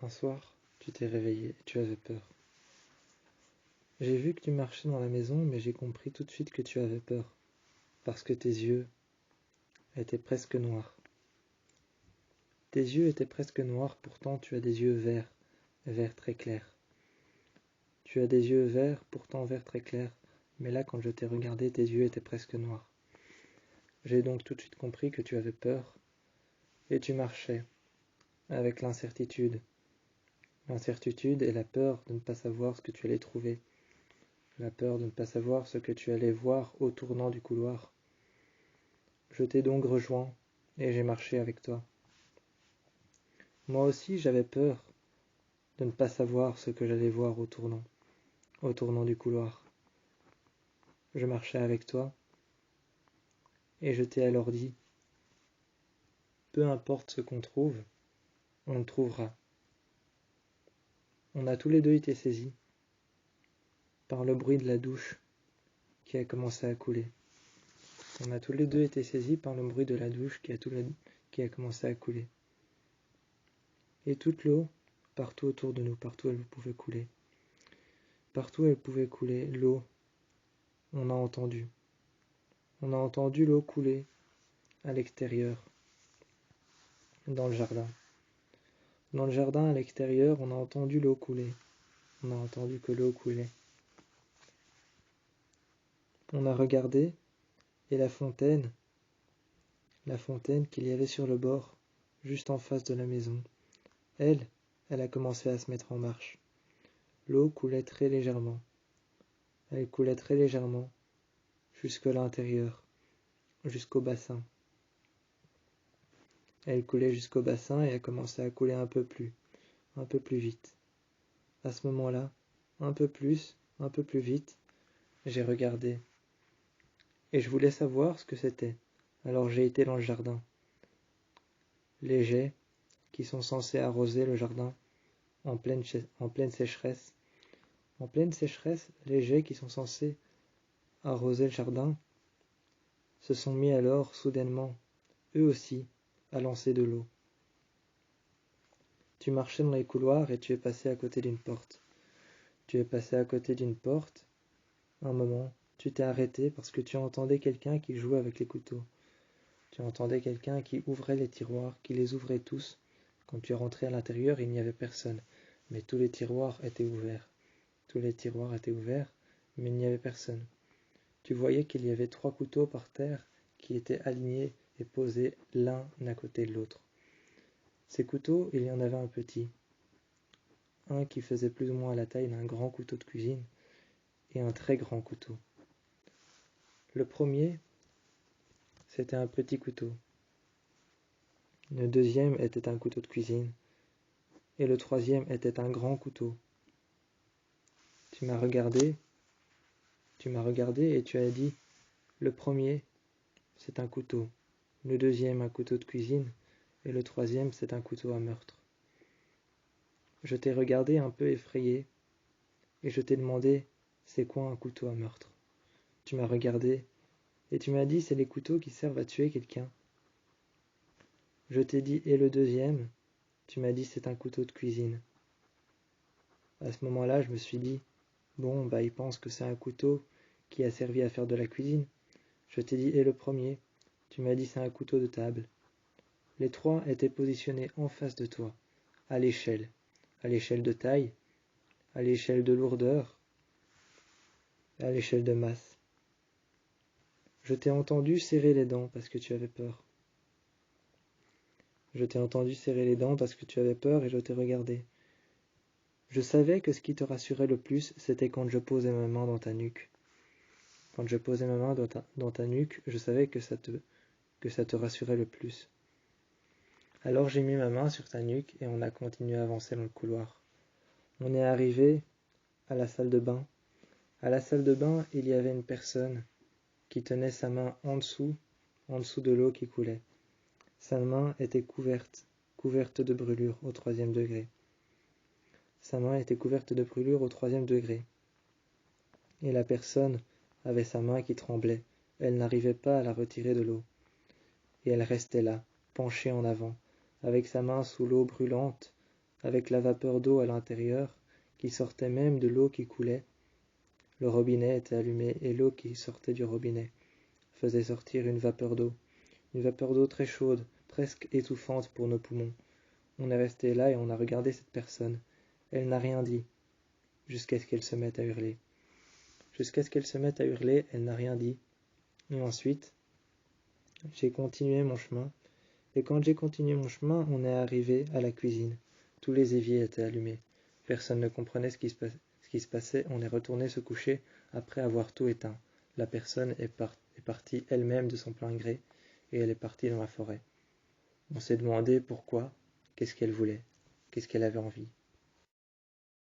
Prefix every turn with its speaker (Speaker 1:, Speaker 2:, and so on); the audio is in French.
Speaker 1: Un soir, tu t'es réveillé et tu avais peur. J'ai vu que tu marchais dans la maison, mais j'ai compris tout de suite que tu avais peur, parce que tes yeux étaient presque noirs. Tes yeux étaient presque noirs, pourtant tu as des yeux verts, verts très clairs. Tu as des yeux verts, pourtant verts très clairs, mais là quand je t'ai regardé, tes yeux étaient presque noirs. J'ai donc tout de suite compris que tu avais peur, et tu marchais, avec l'incertitude. L'incertitude et la peur de ne pas savoir ce que tu allais trouver. La peur de ne pas savoir ce que tu allais voir au tournant du couloir. Je t'ai donc rejoint, et j'ai marché avec toi. Moi aussi j'avais peur de ne pas savoir ce que j'allais voir au tournant du couloir. Je marchais avec toi, et je t'ai alors dit, peu importe ce qu'on trouve, on le trouvera. On a tous les deux été saisis par le bruit de la douche qui a commencé à couler. On a tous les deux été saisis par le bruit de la douche qui a commencé à couler. Et toute l'eau, partout autour de nous, partout elle pouvait couler. Partout elle pouvait couler, l'eau, on a entendu. On a entendu l'eau couler à l'extérieur, dans le jardin. Dans le jardin, à l'extérieur, on a entendu l'eau couler. On a entendu que l'eau coulait. On a regardé, et la fontaine qu'il y avait sur le bord, juste en face de la maison, elle a commencé à se mettre en marche. L'eau coulait très légèrement. Elle coulait très légèrement, jusqu'à l'intérieur, jusqu'au bassin. Elle coulait jusqu'au bassin et a commencé à couler un peu plus vite. À ce moment-là, un peu plus vite, j'ai regardé. Et je voulais savoir ce que c'était. Alors j'ai été dans le jardin. Les jets qui sont censés arroser le jardin en pleine sécheresse. En pleine sécheresse, les jets qui sont censés arroser le jardin se sont mis alors, soudainement, eux aussi, à lancer de l'eau. Tu marchais dans les couloirs et tu es passé à côté d'une porte. Tu es passé à côté d'une porte. Un moment, tu t'es arrêté parce que tu entendais quelqu'un qui jouait avec les couteaux. Tu entendais quelqu'un qui ouvrait les tiroirs, qui les ouvrait tous. Quand tu es rentré à l'intérieur, il n'y avait personne, mais tous les tiroirs étaient ouverts. Tous les tiroirs étaient ouverts, mais il n'y avait personne. Tu voyais qu'il y avait 3 couteaux par terre qui étaient alignés et posés l'un à côté de l'autre. Ces couteaux, il y en avait un petit, un qui faisait plus ou moins la taille d'un grand couteau de cuisine, et un très grand couteau. Le premier, c'était un petit couteau. Le deuxième était un couteau de cuisine, et le troisième était un grand couteau. Tu m'as regardé et tu as dit, le premier, c'est un couteau, le deuxième un couteau de cuisine, et le troisième c'est un couteau à meurtre. Je t'ai regardé un peu effrayé, et je t'ai demandé, c'est quoi un couteau à meurtre? Tu m'as regardé, et tu m'as dit, c'est les couteaux qui servent à tuer quelqu'un. Je t'ai dit, et le deuxième? Tu m'as dit, c'est un couteau de cuisine. À ce moment-là, je me suis dit, bon, il pense que c'est un couteau qui a servi à faire de la cuisine. Je t'ai dit, et le premier? Tu m'as dit, c'est un couteau de table. Les 3 étaient positionnés en face de toi, à l'échelle de taille, à l'échelle de lourdeur, à l'échelle de masse. Je t'ai entendu serrer les dents parce que tu avais peur. Je t'ai entendu serrer les dents parce que tu avais peur et je t'ai regardé. Je savais que ce qui te rassurait le plus, c'était quand je posais ma main dans ta nuque. Quand je posais ma main dans ta nuque, je savais que ça te rassurait le plus. Alors j'ai mis ma main sur ta nuque et on a continué à avancer dans le couloir. On est arrivé à la salle de bain. À la salle de bain, il y avait une personne qui tenait sa main en dessous de l'eau qui coulait. Sa main était couverte de brûlures au 3e degré. Sa main était couverte de brûlures au 3e degré. Et la personne avait sa main qui tremblait. Elle n'arrivait pas à la retirer de l'eau. Et elle restait là, penchée en avant, avec sa main sous l'eau brûlante, avec la vapeur d'eau à l'intérieur, qui sortait même de l'eau qui coulait. Le robinet était allumé et l'eau qui sortait du robinet faisait sortir une vapeur d'eau très chaude, presque étouffante pour nos poumons. On est resté là et on a regardé cette personne. Elle n'a rien dit, jusqu'à ce qu'elle se mette à hurler. Elle n'a rien dit. Et ensuite, j'ai continué mon chemin. Et quand j'ai continué mon chemin, on est arrivé à la cuisine. Tous les éviers étaient allumés. Personne ne comprenait ce qui se passait. On est retourné se coucher après avoir tout éteint. La personne est partie elle-même de son plein gré et elle est partie dans la forêt. On s'est demandé pourquoi, qu'est-ce qu'elle voulait, qu'est-ce qu'elle avait envie.